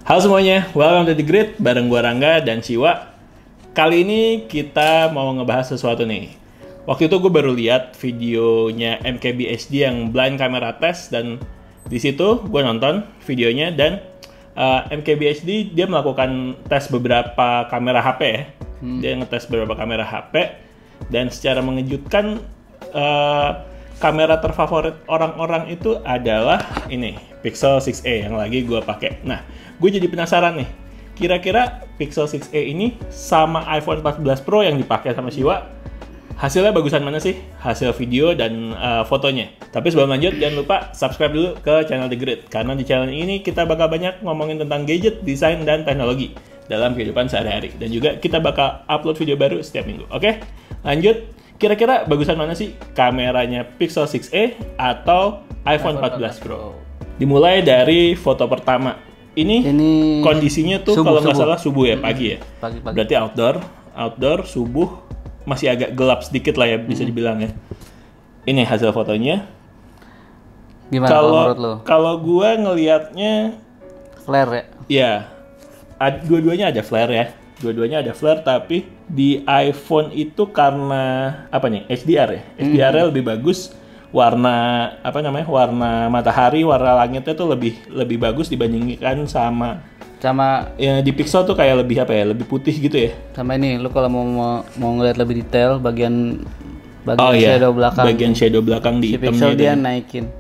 Halo semuanya, welcome to The Grid bareng gua Rangga dan Siwa. Kali ini kita mau ngebahas sesuatu nih. Waktu itu gue baru lihat videonya MKBHD yang blind camera test dan di situ gue nonton videonya dan MKBHD dia melakukan tes beberapa kamera HP ya. Dia ngetes beberapa kamera HP dan secara mengejutkan kamera terfavorit orang-orang itu adalah ini, Pixel 6a yang lagi gue pakai. Nah, gue jadi penasaran nih, kira-kira Pixel 6a ini sama iPhone 14 Pro yang dipakai sama Siwa, hasilnya bagusan mana sih? Hasil video dan fotonya. Tapi sebelum lanjut, jangan lupa subscribe dulu ke channel The Grid, karena di channel ini kita bakal banyak ngomongin tentang gadget, desain, dan teknologi dalam kehidupan sehari-hari. Dan juga kita bakal upload video baru setiap minggu. Oke, lanjut. Kira-kira bagusan mana sih kameranya Pixel 6a atau iPhone 14 Pro? Dimulai dari foto pertama. Ini kondisinya tuh kalau nggak salah subuh ya, pagi ya. Pagi. Berarti outdoor subuh, masih agak gelap sedikit lah ya bisa dibilang ya. Ini hasil fotonya. Gimana menurut lo? Kalau gue ngelihatnya Flare ya? Ya, dua-duanya ada flare ya. Dua-duanya ada flare, tapi di iPhone itu karena apa nih? HDR ya. HDR-nya lebih bagus. Warna warna matahari, warna langitnya tuh lebih bagus dibandingkan sama ya di Pixel tuh kayak lebih putih gitu ya. Sama ini, lu kalau mau ngeliat lebih detail bagian shadow belakang. Bagian shadow belakang di si Pixel dia naikin.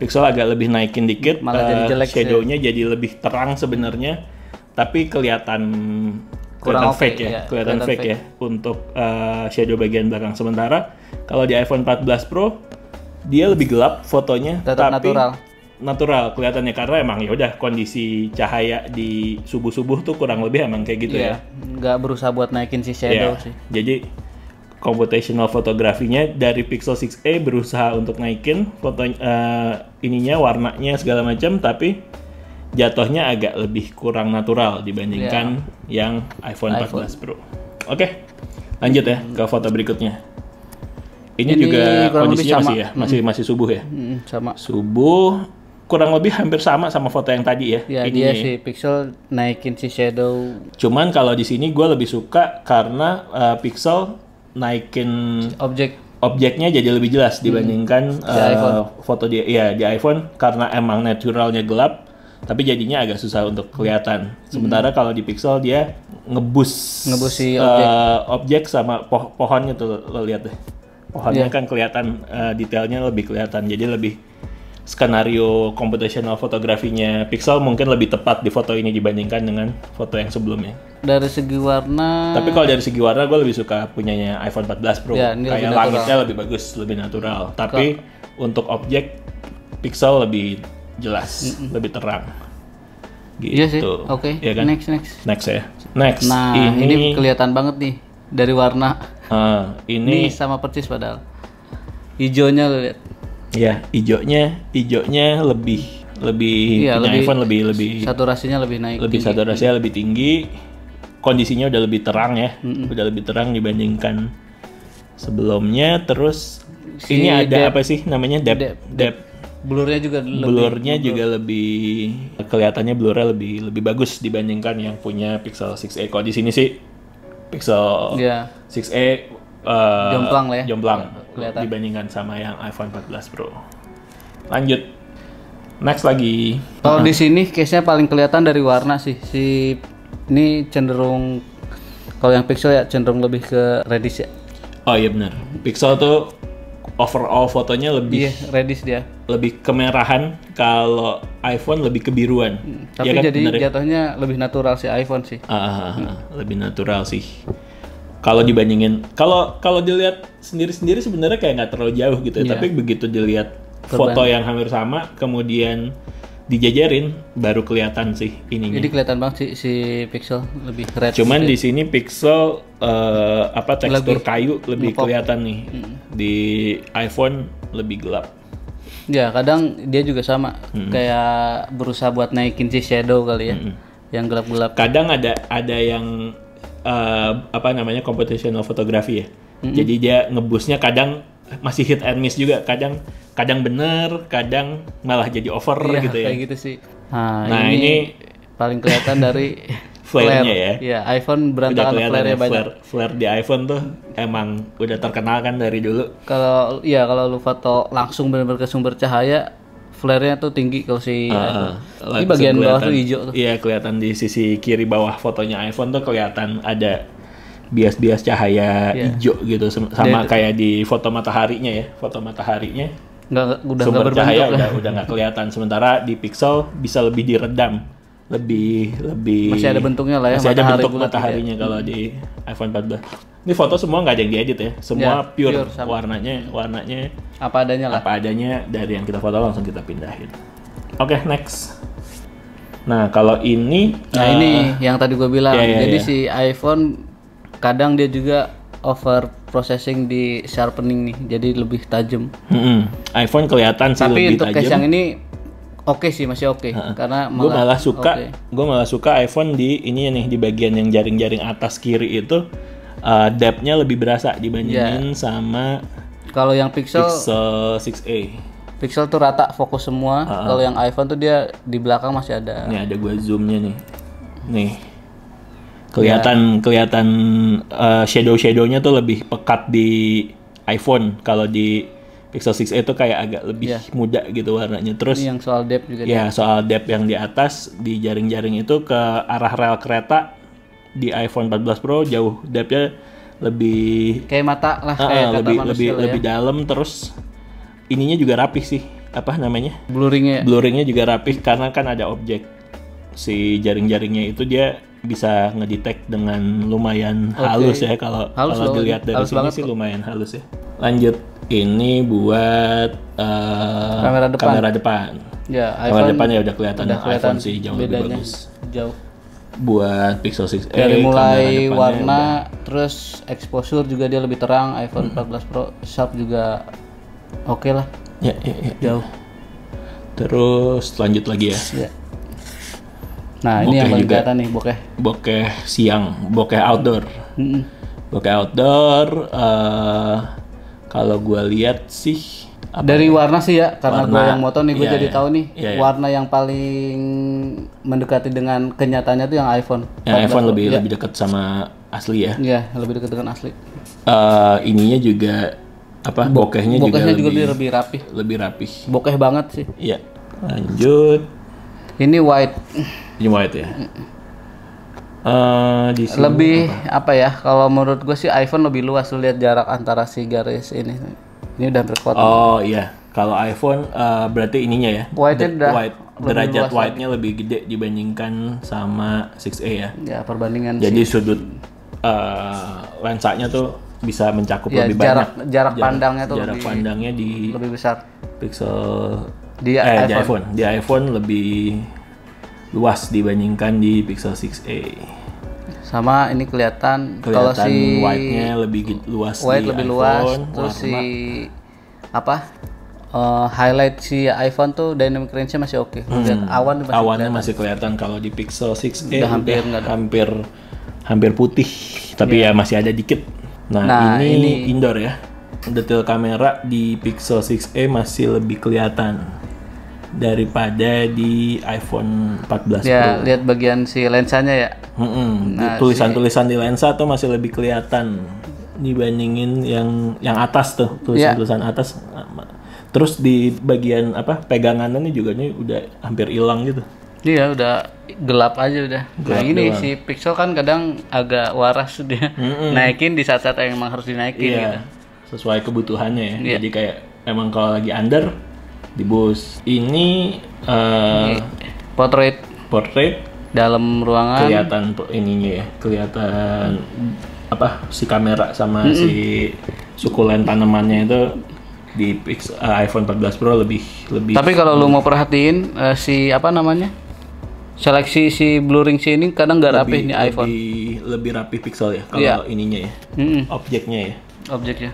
Pixel agak lebih naikin dikit, malah jadi jelek shadow-nya jadi lebih terang sebenarnya, tapi kelihatan fake ya, kelihatan fake ya untuk shadow bagian belakang. Sementara kalau di iPhone 14 Pro dia lebih gelap fotonya, tetap tapi natural kelihatannya karena emang ya udah kondisi cahaya di subuh-subuh tuh kurang lebih emang kayak gitu ya. Nggak berusaha buat naikin si shadow sih. Jadi computational fotografinya dari Pixel 6a berusaha untuk naikin foto warnanya segala macam, tapi jatuhnya agak lebih kurang natural dibandingkan yang iPhone 14 Pro. Oke, lanjut ya ke foto berikutnya. Ini juga kondisinya masih subuh ya. Sama. Subuh kurang lebih hampir sama foto yang tadi ya. Ya, dia si Pixel naikin si shadow. Cuman kalau di sini gue lebih suka karena Pixel naikin objeknya jadi lebih jelas dibandingkan foto dia. Ya, di iPhone karena emang naturalnya gelap, tapi jadinya agak susah untuk kelihatan. Sementara kalau di Pixel dia ngebus si objek sama pohonnya tuh, lo lihat deh. Pohonnya kan kelihatan detailnya lebih kelihatan. Jadi lebih skenario computational fotografinya Pixel mungkin lebih tepat di foto ini dibandingkan dengan foto yang sebelumnya. Dari segi warna. Tapi kalau dari segi warna gue lebih suka punyanya iPhone 14 Pro. Kayak langitnya lebih bagus, lebih natural. Tapi untuk objek Pixel lebih jelas, lebih terang. Gitu. Iya sih. Oke. Ya kan? Next ya. Next. Nah, ini kelihatan banget nih dari warna. Ini sama persis padahal. Hijaunya lo lihat. Ya, hijaunya lebih iPhone lebih saturasinya lebih naik. Saturasinya lebih tinggi. Kondisinya udah lebih terang ya. Udah lebih terang dibandingkan sebelumnya. Terus ini ada apa sih namanya? Depth. Blurnya juga lebih kelihatannya blurnya lebih bagus dibandingkan yang punya Pixel 6a. Kalau di sini sih Pixel 6a jomplang dibandingkan sama yang iPhone 14 Pro. Lanjut, next lagi. Kalau di sini case-nya paling kelihatan dari warna sih. Ini cenderung, kalau yang Pixel ya cenderung lebih ke reddish ya. Oh iya benar. Pixel tuh overall fotonya lebih reddish dia. Lebih kemerahan, kalau iPhone lebih kebiruan. Tapi ya kan? Jadi jatuhnya lebih natural si iPhone sih. Lebih natural sih. Kalau dibandingin, kalau dilihat sendiri sebenarnya kayak nggak terlalu jauh gitu. Tapi begitu dilihat foto yang hampir sama, kemudian dijajarin, baru kelihatan sih ininya. Jadi kelihatan banget si Pixel lebih red. Cuman di sini Pixel tekstur kayu lebih kelihatan nih. Di iPhone lebih gelap. Ya, kadang dia juga sama, kayak berusaha buat naikin si shadow kali ya, yang gelap-gelap. Kadang ada yang computational photography ya. Jadi dia ngebusnya kadang masih hit and miss juga, kadang bener, kadang malah jadi over gitu ya. Kayak gitu sih. Nah ini paling kelihatan dari Flare-nya ya. Iya, iPhone Udah berantakan kelihatan flare-nya ya, banyak. flare di iPhone tuh emang udah terkenal kan dari dulu. Kalau lu foto langsung benar-benar ke sumber cahaya, flare-nya tuh tinggi kalau si iPhone. Ini bagian bawah tuh hijau tuh. Iya, kelihatan di sisi kiri bawah fotonya iPhone tuh kelihatan ada bias-bias cahaya hijau gitu sama kayak di foto mataharinya ya. Foto mataharinya Udah sumber nggak cahaya berbentuk. udah nggak kelihatan, sementara di Pixel bisa lebih diredam, lebih Masih ada bentuknya lah ya, masih ada matahari bentuk bulat mataharinya kalau di iPhone 14. Ini foto semua nggak ada yang diedit ya, semua Ya, pure pure sama. warnanya Apa adanya lah. apa adanya, dari yang kita foto langsung kita pindahin. Oke, next. Nah, kalau ini Ini yang tadi gue bilang. iya, Jadi iya. si iPhone kadang dia juga over processing di sharpening nih, jadi lebih tajam. iPhone kelihatan sih Tapi lebih untuk case tajam. yang ini oke sih, masih oke. Karena Gue malah suka, oke. gue malah suka iPhone di ini nih, di bagian yang jaring-jaring atas kiri itu depth-nya lebih berasa dibandingin sama Kalau yang Pixel Pixel 6a. Pixel tuh rata fokus semua. Kalau yang iPhone tuh dia di belakang masih ada. Nih ada gue zoomnya nih kelihatan shadow-shadownya tuh lebih pekat di iPhone. Kalau di Pixel 6a itu kayak agak lebih muda gitu warnanya. Terus Ini yang soal depth juga. ya soal depth yang di atas di jaring-jaring itu ke arah rel kereta di iPhone 14 Pro jauh depth-nya lebih Kayak mata lah, kayak kata lebih manusia lah ya. lebih dalam. Terus ininya juga rapih sih, apa namanya, Blurringnya juga rapih karena kan ada objek. Si jaring-jaringnya itu dia bisa ngedetect dengan lumayan halus ya, kalau dilihat dari halus sini banget sih lumayan halus ya. Lanjut, ini buat kamera depan. ya Kamera iPhone depan ya udah kelihatan kelihatan iPhone sih jauh lebih bedanya. bagus. Jauh. Buat Pixel 6a Dari mulai kamera depannya warna, terus exposure juga dia lebih terang. iPhone 14 Pro sharp juga oke lah. ya. Jauh. Terus lanjut lagi ya. Ya. Nah ini yang Bokeh paling juga. kelihatan nih, bokeh. Bokeh siang, bokeh outdoor. Mm-mm. Bokeh outdoor kalau gue lihat sih Dari warna sih ya, karena gue Warna, yang moto nih, gue iya, jadi iya. tahu nih Iya, iya. warna yang paling mendekati dengan kenyataannya tuh yang iPhone. yang 14 iPhone Pro. lebih dekat sama asli ya. Iya, lebih dekat dengan asli. Ininya juga apa? Bokehnya juga lebih rapih. lebih rapih. Bokeh banget sih. Iya. Lanjut. Ini white. Ini white ya. Di sini Lebih apa ya? Kalau menurut gue sih iPhone lebih luas. Lu lihat jarak antara si garis ini. Ini udah hampir kotak. Oh iya, kalau iPhone berarti ininya ya. White-nya udah Derajat luas white-nya lebih gede dibandingkan sama 6A ya. Ya perbandingan Jadi sih. sudut lensanya tuh bisa mencakup Ya, lebih jarak- banyak. jarak pandangnya tuh jarak lebih- pandangnya di lebih besar. Pixel Di di iPhone. Di iPhone lebih luas dibandingkan di Pixel 6a. Sama ini kelihatan kalau Kelihatan si white-nya lebih luas white di lebih iPhone. luas. Terus warna. si apa? Highlight si iPhone tuh dynamic range-nya masih oke. Lihat awan masih Awannya masih kelihatan. Kalau di Pixel 6a Udah hampir nggak ada. hampir putih, tapi ya masih ada dikit. Nah, Nah, ini indoor ya. Detail kamera di Pixel 6a masih lebih kelihatan daripada di iPhone 14 ya, Pro. lihat bagian si lensanya ya. Tulisan-tulisan di lensa tuh masih lebih kelihatan dibandingin yang atas tuh, tulisan-tulisan atas. Terus di bagian apa pegangannya nih juga nih udah hampir hilang gitu. Iya, udah gelap aja udah. Gelap nah ini doang. si Pixel kan kadang agak waras dia. Naikin di saat-saat yang emang harus dinaikin gitu. Iya, sesuai kebutuhannya ya. Iya. Jadi kayak emang kalau lagi under di boost. Ini Portrait portrait dalam ruangan. kelihatan ininya ya, kelihatan apa si kamera sama si sukulen tanamannya itu di iPhone 14 Pro lebih. Tapi kalau lu mau perhatiin si apa namanya? Seleksi si blurring si ini kadang nggak rapih nih iPhone. lebih rapi pixel ya kalau Iya. ininya ya, Mm-mm, objeknya ya. objeknya.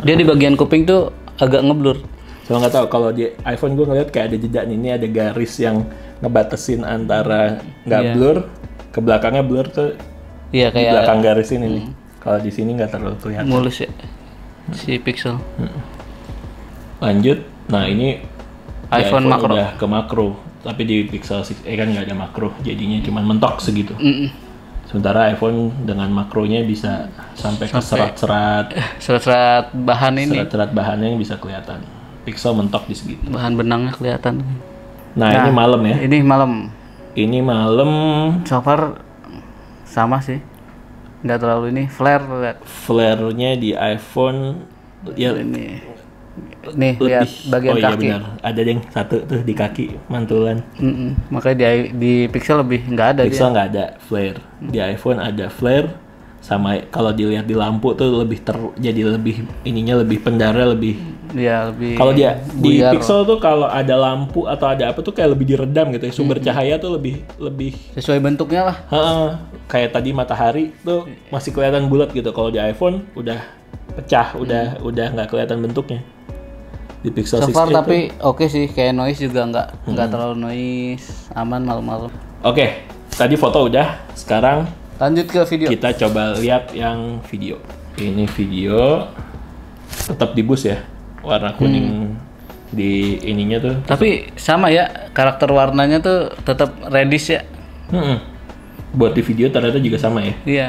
Dia di bagian kuping tuh agak ngeblur. So nggak tahu kalau di iPhone gue ngeliat kayak ada jejak nih, ini ada garis yang ngebatasin antara nggak Iya. blur ke belakangnya blur tuh Iya di kayak belakang garis ini nih. Kalau di sini nggak terlalu kelihatan. mulus ya si Pixel. Lanjut, nah ini iPhone makro. udah ke makro. Tapi di Pixel 6a kan nggak ada makro, jadinya cuma mentok segitu. Sementara iPhone dengan makronya bisa sampai ke serat-serat bahan ini. Serat-serat bahannya yang bisa kelihatan. Pixel mentok di segitu. Bahan benangnya kelihatan. Nah, ini malam ya. Ini malam. So far sama sih. Nggak terlalu ini Flare-nya di iPhone ya ini. Nih lihat bagian kaki. Iya benar. Ada yang satu tuh di kaki mantulan. Makanya di Pixel lebih nggak ada. Pixel nggak ada flare. Di iPhone ada flare. Sama kalau dilihat di lampu tuh jadi lebih ininya lebih pendara lebih. Iya lebih. Kalau di Pixel tuh kalau ada lampu atau ada apa tuh kayak lebih diredam gitu ya. Sumber cahaya tuh lebih sesuai bentuknya lah. Kayak tadi matahari tuh masih kelihatan bulat gitu. Kalau di iPhone udah pecah, udah nggak kelihatan bentuknya. Di Pixel 6a far tapi oke sih, kayak noise juga nggak terlalu noise, aman malam-malam. Oke, tadi foto udah, sekarang lanjut ke video. Kita coba lihat yang video. Ini video tetap di bus ya, warna kuning di ininya tuh. Tapi sama ya, karakter warnanya tuh tetap reddish ya. Buat di video ternyata juga sama ya. Iya.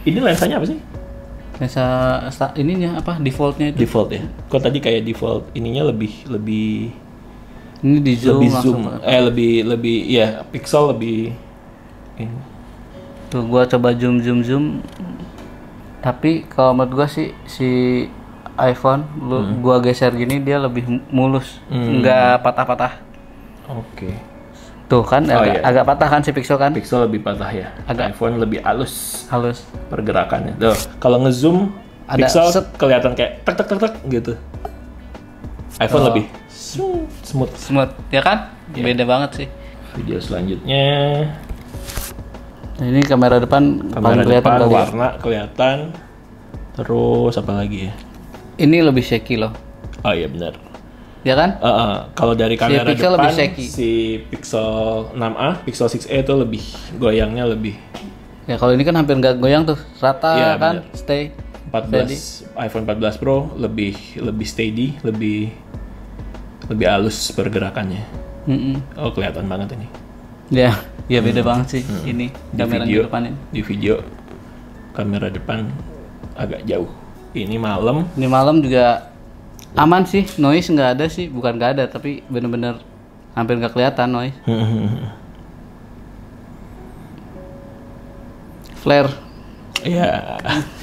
Ini lensanya apa sih? Lensa ininya apa? Defaultnya itu. Default ya. Kok tadi kayak default ininya lebih ini di zoom. Lebih ya pixel lebih ini. Tuh gua coba zoom. Tapi kalau menurut gua sih si iPhone gua geser gini dia lebih mulus, nggak patah-patah. Oke. Tuh kan agak patah kan si Pixel kan? Pixel lebih patah ya. iPhone lebih halus pergerakannya. Tuh, kalau ngezoom Pixel kelihatan kayak tek gitu. iPhone lebih smooth ya kan? Beda banget sih. Video selanjutnya. Nah, ini kamera depan paling kelihatan kali. Warna kelihatan. Terus apa lagi ya? Ini lebih shaky loh. Oh iya benar. Ya kan? Kalau dari kamera Pixel depan lebih si Pixel 6a, Pixel 6a itu lebih goyangnya lebih. Ya kalau ini kan hampir nggak goyang tuh, rata ya, kan, bener. Stay. iPhone 14 Pro lebih steady, lebih halus pergerakannya. Oh kelihatan banget ini. Ya beda banget sih ini kamera depan ini. Di video kamera depan agak jauh. Ini malam juga aman sih, noise nggak ada sih, bukan nggak ada tapi bener-bener hampir nggak kelihatan noise. Flare. Iya.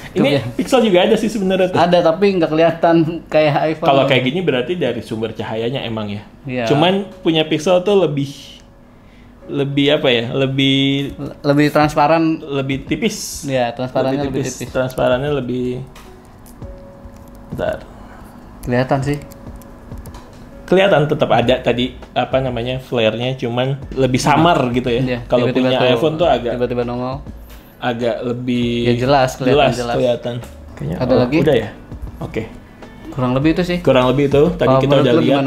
Ini Pixel juga ada sih sebenarnya tuh. Ada tapi nggak kelihatan kayak iPhone. Kalau kayak gini berarti dari sumber cahayanya emang ya. Iya. Cuman punya Pixel tuh lebih apa ya? Lebih transparan, lebih tipis. Iya, transparannya lebih tipis. Transparannya lebih. Bentar. Kelihatan sih. Kelihatan tetap ada tadi apa namanya flare-nya, cuman lebih samar gitu ya. Iya, kalau punya iPhone tuh agak tiba-tiba nongol. Agak lebih jelas kelihatan. Kayaknya ada lagi? Udah ya. Oke. Kurang lebih itu sih. Kurang lebih itu. Tadi kita udah lihat.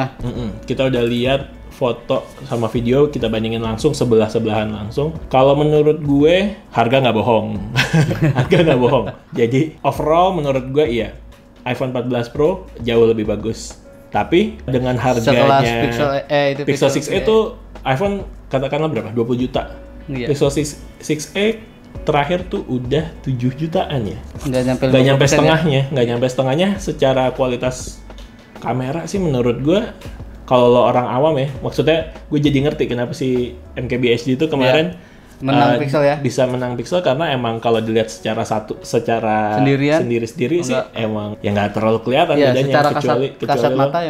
Kita udah lihat foto sama video, kita bandingin langsung sebelahan langsung. Kalau menurut gue harga nggak bohong. Harga nggak bohong. Jadi overall menurut gue iya. iPhone 14 Pro jauh lebih bagus. Tapi dengan harganya Pixel 6a itu iPhone katakanlah berapa? 20 juta. Iya. Pixel 6a terakhir tuh udah 7 jutaan ya. Nggak nyampe setengahnya. Nggak nyampe setengahnya secara kualitas kamera sih menurut gue. Kalau lo orang awam ya, maksudnya gue jadi ngerti kenapa si MKBHD itu kemarin menang Pixel ya. Bisa menang Pixel karena emang kalau dilihat secara sendiri-sendiri sih emang ya nggak terlalu kelihatan ya, bedanya kecuali kasat mata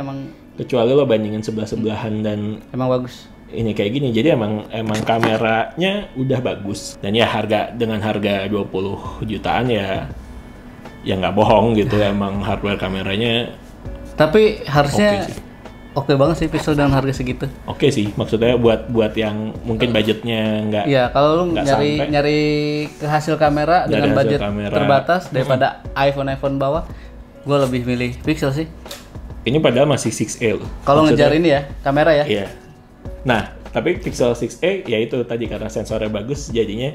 kecuali lo bandingin sebelah-sebelahan dan emang bagus. Ini kayak gini. Jadi emang kameranya udah bagus. Dan ya dengan harga 20 jutaan ya nggak bohong gitu. Emang hardware kameranya tapi harusnya oke banget sih Pixel dengan harga segitu. Oke sih, maksudnya buat yang mungkin budgetnya nggak. Iya, kalau lu nyari ke hasil kamera dengan budget terbatas daripada iPhone bawah, gue lebih milih Pixel sih. Ini padahal masih 6a loh. Kalau ngejar ini ya, kamera ya. Iya. Nah, tapi Pixel 6a ya itu tadi karena sensornya bagus jadinya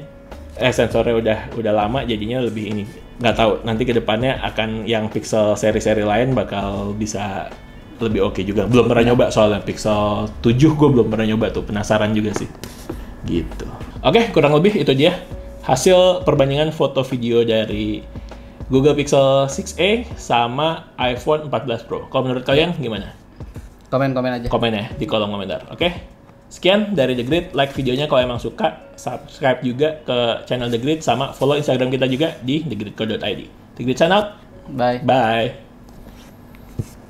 sensornya udah lama jadinya lebih ini. Nggak tahu nanti kedepannya akan yang Pixel seri-seri lain bakal bisa lebih oke juga. Belum pernah nyoba soalnya Pixel 7 gue belum pernah nyoba tuh, penasaran juga sih. Gitu. Oke, kurang lebih itu dia hasil perbandingan foto video dari Google Pixel 6a sama iPhone 14 Pro. Kalau menurut kalian gimana? Komen-komen aja. Komen ya di kolom komentar. Oke. Sekian dari The Grid. Like videonya kalau emang suka. Subscribe juga ke channel The Grid sama follow Instagram kita juga di thegridco.id. The Grid sign out. Bye. Bye.